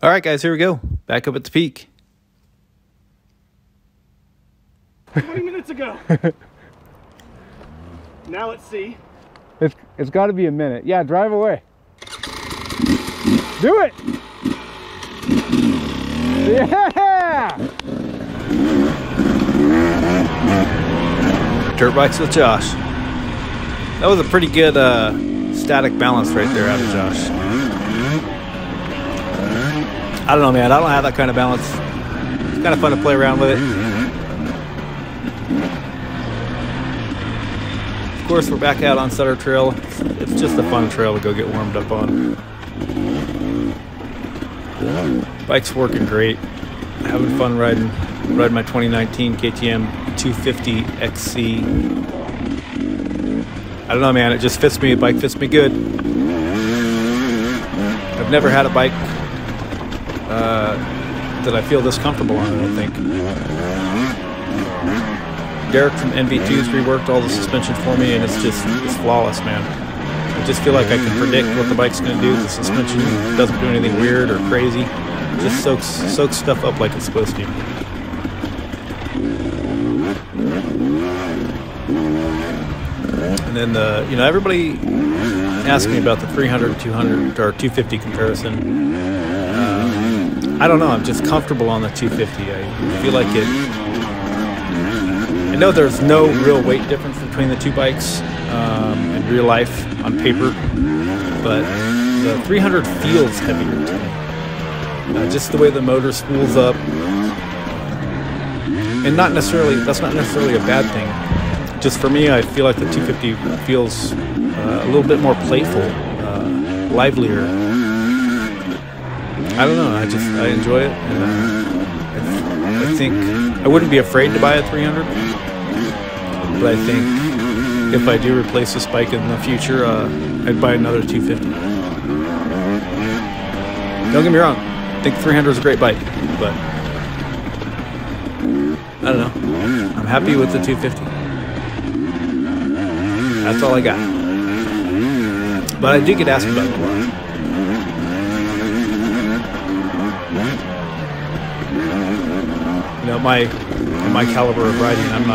All right, guys, here we go. Back up at the peak. 20 minutes ago. Now let's see. It's got to be a minute. Yeah, drive away. Do it. Yeah. Dirt bikes with Josh. That was a pretty good static balance right there out of Josh. I don't know, man. I don't have that kind of balance. It's kind of fun to play around with it. Of course, we're back out on Sutter Trail. It's just a fun trail to go get warmed up on. Bike's working great. Having fun riding my 2019 KTM 250 XC. I don't know, man. It just fits me. The bike fits me good. I've never had a bike that I feel this comfortable on, I don't think. Derek from NV2's reworked all the suspension for me, and it's flawless, man. I just feel like I can predict what the bike's going to do. The suspension doesn't do anything weird or crazy. It just soaks stuff up like it's supposed to. And then everybody asked me about the 300, 200, or 250 comparison. I don't know. I'm just comfortable on the 250. I feel like it. I know there's no real weight difference between the two bikes in real life on paper, but the 300 feels heavier to me. Just the way the motor spools up, and that's not necessarily a bad thing. Just for me, I feel like the 250 feels a little bit more playful, livelier. I don't know. I enjoy it, and I think I wouldn't be afraid to buy a 300. But I think if I do replace this bike in the future, I'd buy another 250. Don't get me wrong. I think 300 is a great bike, but I don't know. I'm happy with the 250. That's all I got. But I do get asked about it a lot. You know, my caliber of riding, I'm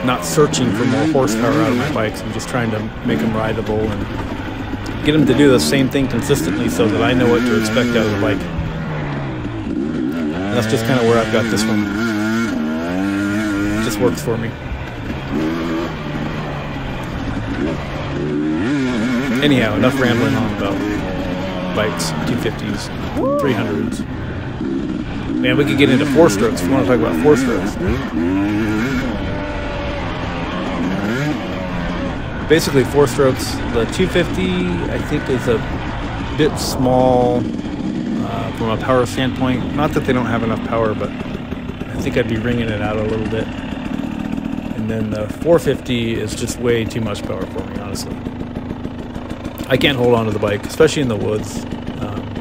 not searching for more horsepower out of my bikes. I'm just trying to make them rideable and get them to do the same thing consistently so that I know what to expect out of the bike. And that's just kind of where I've got this one. It just works for me. Anyhow, enough rambling on about bikes, 250s, 300s. Man, we could get into four strokes if you want to talk about four strokes. Basically, four strokes. The 250, I think, is a bit small from a power standpoint. Not that they don't have enough power, but I think I'd be wringing it out a little bit. And then the 450 is just way too much power for me, honestly. I can't hold on to the bike, especially in the woods.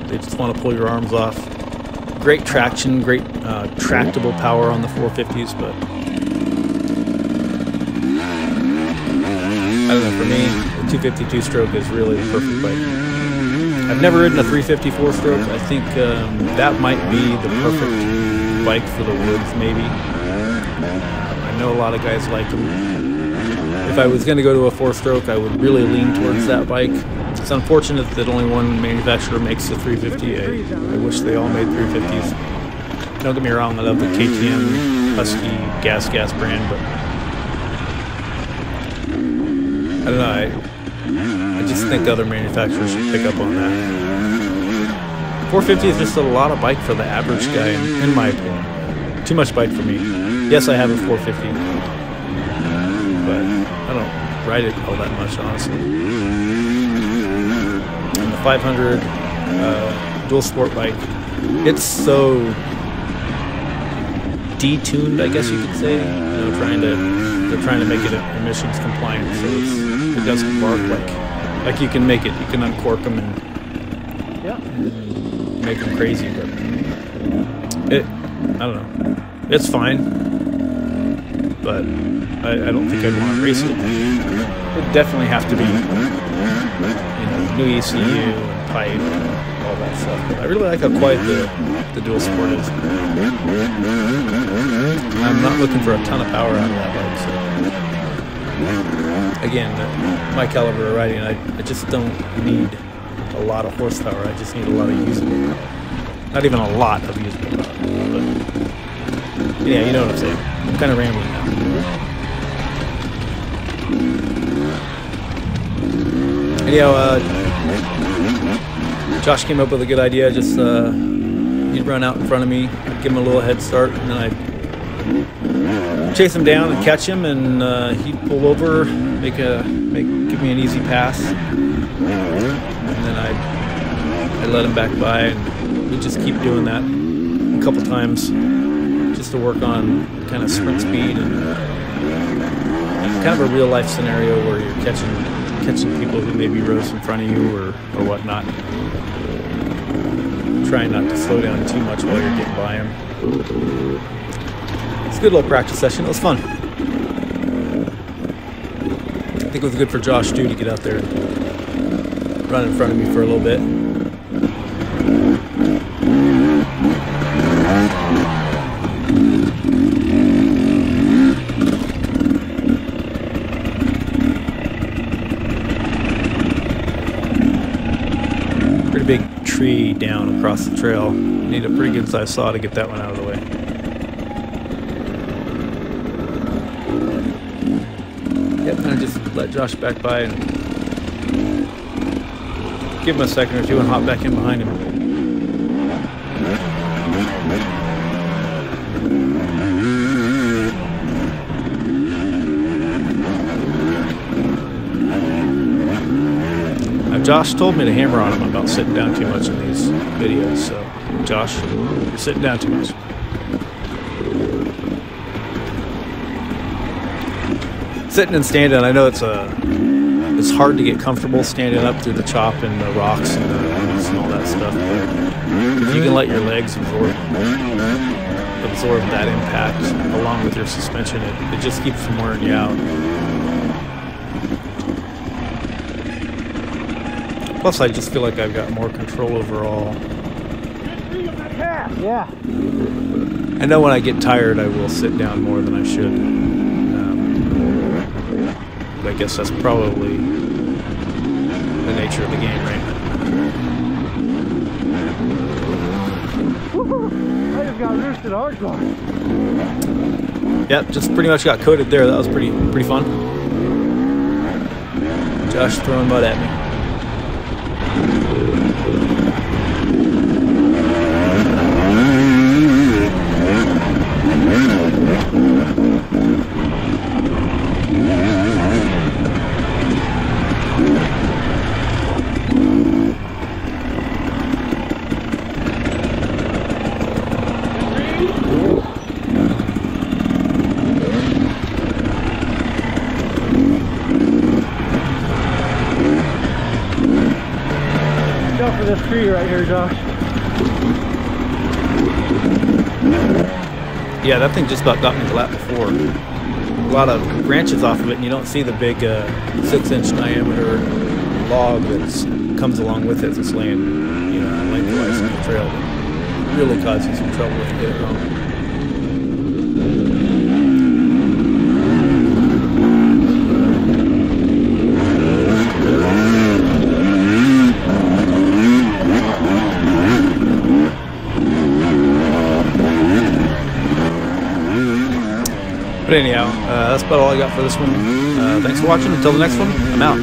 They just want to pull your arms off. Great traction, great tractable power on the 450s, but I don't know, for me, the 250 two-stroke is really the perfect bike. I've never ridden a 350 four-stroke. I think that might be the perfect bike for the woods, maybe. I know a lot of guys like them. If I was going to go to a four-stroke, I would really lean towards that bike. It's unfortunate that only one manufacturer makes the 350. I wish they all made 350s. Don't get me wrong, I love the KTM Husky gas brand, but I don't know, I just think other manufacturers should pick up on that. 450 is just a lot of bike for the average guy, in my opinion. Too much bike for me. Yes, I have a 450, but I don't ride it all that much, honestly. And the 500 dual sport bike, it's so detuned, I guess you could say. You know, they're trying to make it emissions compliant, so it doesn't bark like you can make it. You can uncork them and make them crazy, but I don't know. It's fine, but I don't think I'd want to race it. It'd definitely have to be, new ECU and pipe and all all that stuff. But I really like how quiet the dual sport is. I'm not looking for a ton of power out of that bike, so again, my caliber of riding, I just don't need a lot of horsepower. I just need a lot of usable, not even a lot of usable power. But yeah, you know what I'm saying. I'm kind of rambling now. Anyhow, Josh came up with a good idea. Just he'd run out in front of me, I'd give him a little head start, and then I'd chase him down and catch him, and he'd pull over, give me an easy pass, and then I'd let him back by, and we'd just keep doing that a couple times, just to work on kind of sprint speed and kind of a real life scenario where you're catching people who maybe rose in front of you or whatnot. Trying not to slow down too much while you're getting by them. It's a good little practice session. It was fun. I think it was good for Josh too to get out there and run in front of me for a little bit. Pretty big tree down across the trail. Need a pretty good sized saw to get that one out of the way. Yep, and I just let Josh back by and give him a second or two and hop back in behind him. Josh told me to hammer on him about sitting down too much in these videos, so Josh, you're sitting down too much. Sitting and standing, I know it's hard to get comfortable standing up through the chop and the rocks and the weeds and all that stuff. If you can let your legs absorb that impact along with your suspension, it just keeps from wearing you out. Plus, I just feel like I've got more control overall. Yeah. I know when I get tired, I will sit down more than I should. But I guess that's probably the nature of the game, right? I just got roosted hardcore. Yep, just pretty much got coated there. That was pretty fun. Josh throwing mud at me. For this tree right here, Josh. Yeah, that thing just about got me the lap before. A lot of branches off of it, and you don't see the big 6-inch diameter log that comes along with it that's laying, lengthwise in the trail. It really causes you some trouble if you get it wrong. But anyhow, that's about all I got for this one. Thanks for watching. Until the next one, I'm out.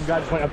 some guy just went up